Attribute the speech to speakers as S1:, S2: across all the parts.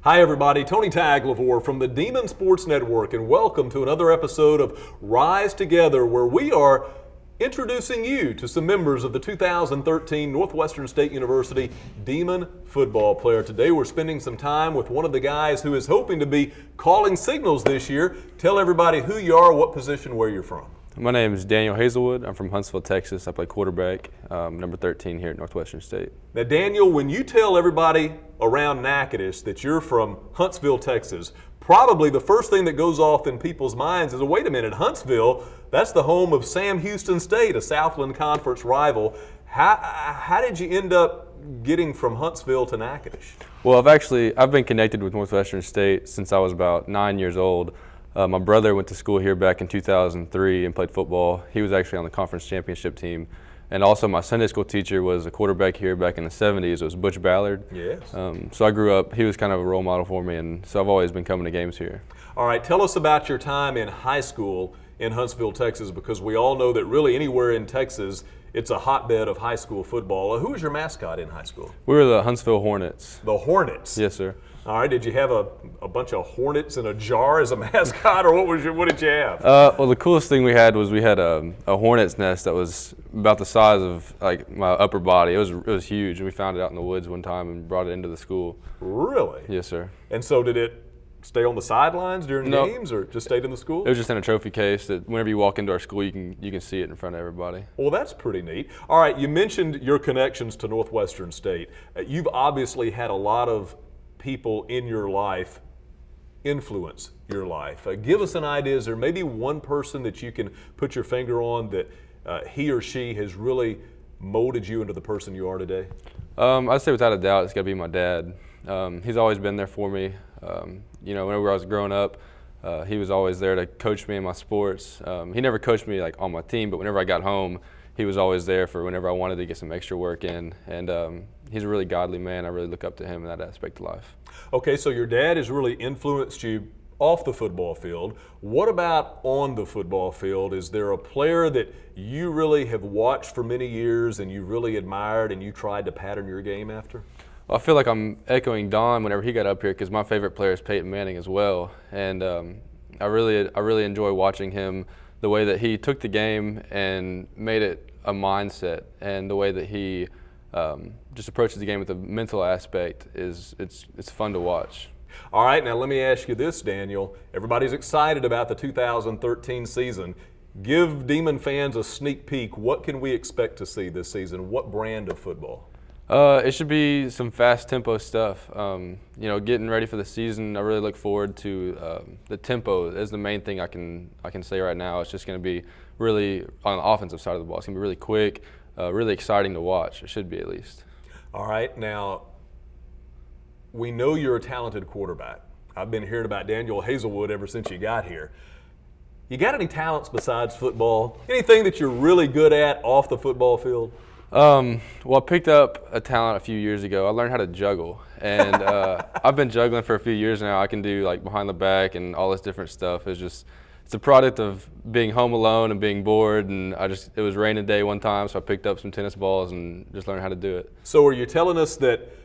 S1: Hi everybody, Tony Tagliavore from the Demon Sports Network, and welcome to another episode of Rise Together, where we are introducing you to some members of the 2013 Northwestern State University Demon football player. Today we're spending some time with one of the guys who is hoping to be calling signals this year. Tell everybody who you are, what position, where you're from.
S2: My name is Daniel Hazelwood. I'm from Huntsville, Texas. I play quarterback, number 13 here at Northwestern State.
S1: Now, Daniel, when you tell everybody around Natchitoches that you're from Huntsville, Texas, probably the first thing that goes off in people's minds is, wait a minute, Huntsville, that's the home of Sam Houston State, a Southland Conference rival. How did you end up getting from Huntsville to Natchitoches?
S2: Well, I've been connected with Northwestern State since I was about 9 years old. My brother went to school here back in 2003 and played football. He was actually on the conference championship team. And also my Sunday school teacher was a quarterback here back in the 70s. It was Butch Ballard.
S1: Yes.
S2: So I grew up, he was kind of a role model for me, and so I've always been coming to games here.
S1: All right, tell us about your time in high school in Huntsville, Texas, because we all know that really anywhere in Texas, it's a hotbed of high school football. Who was your mascot in high school?
S2: We were the Huntsville Hornets.
S1: The Hornets?
S2: Yes, sir.
S1: All right, did you have a bunch of hornets in a jar as a mascot, or what did you have?
S2: Well, the coolest thing we had was we had a hornet's nest that was about the size of like my upper body. It was huge, and we found it out in the woods one time and brought it into the school.
S1: Really?
S2: Yes, sir.
S1: And so did it stay on the sidelines during games, or just stayed in the school?
S2: It was just in a trophy case that whenever you walk into our school, you can see it in front of everybody.
S1: Well, that's pretty neat. All right, you mentioned your connections to Northwestern State. You've obviously had a lot of people in your life influence your life. Give us an idea. Is there maybe one person that you can put your finger on that he or she has really molded you into the person you are today?
S2: I'd say without a doubt it's got to be my dad. He's always been there for me. Whenever I was growing up, he was always there to coach me in my sports. He never coached me like on my team, but whenever I got home, he was always there for whenever I wanted to get some extra work in. And he's a really godly man. I really look up to him in that aspect of life.
S1: Okay, so your dad has really influenced you off the football field. What about on the football field? Is there a player that you really have watched for many years and you really admired and you tried to pattern your game after?
S2: Well, I feel like I'm echoing Don whenever he got up here, because my favorite player is Peyton Manning as well. And I really enjoy watching him, the way that he took the game and made it a mindset, and the way that he just approaches the game with a mental aspect it's fun to watch.
S1: All right, now let me ask you this, Daniel. Everybody's excited about the 2013 season. Give Demon fans a sneak peek. What can we expect to see this season? What brand of football?
S2: It should be some fast tempo stuff. Getting ready for the season, I really look forward to the tempo is the main thing I can say right now. It's just going to be really on the offensive side of the ball. It's going to be really quick, really exciting to watch. It should be, at least.
S1: All right, now we know you're a talented quarterback. I've been hearing about Daniel Hazelwood ever since you got here. You got any talents besides football? Anything that you're really good at off the football field?
S2: Well, I picked up a talent a few years ago. I learned how to juggle, and I've been juggling for a few years now. I can do like behind the back and all this different stuff. It's a product of being home alone and being bored, and it was raining day one time, so I picked up some tennis balls and just learned how to do it.
S1: So are you telling us that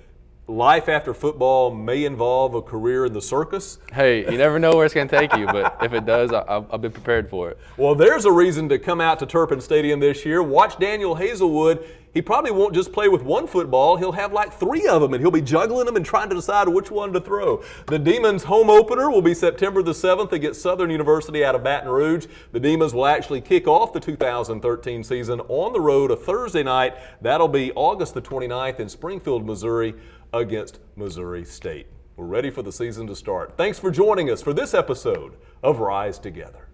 S1: life after football may involve a career in the circus?
S2: Hey, you never know where it's going to take you, but if it does, I'll be prepared for it.
S1: Well, there's a reason to come out to Turpin Stadium this year. Watch Daniel Hazelwood. He probably won't just play with one football. He'll have like 3 of them, and he'll be juggling them and trying to decide which one to throw. The Demons' home opener will be September the 7th against Southern University out of Baton Rouge. The Demons will actually kick off the 2013 season on the road a Thursday night. That'll be August the 29th in Springfield, Missouri, against Missouri State. We're ready for the season to start. Thanks for joining us for this episode of Rise Together.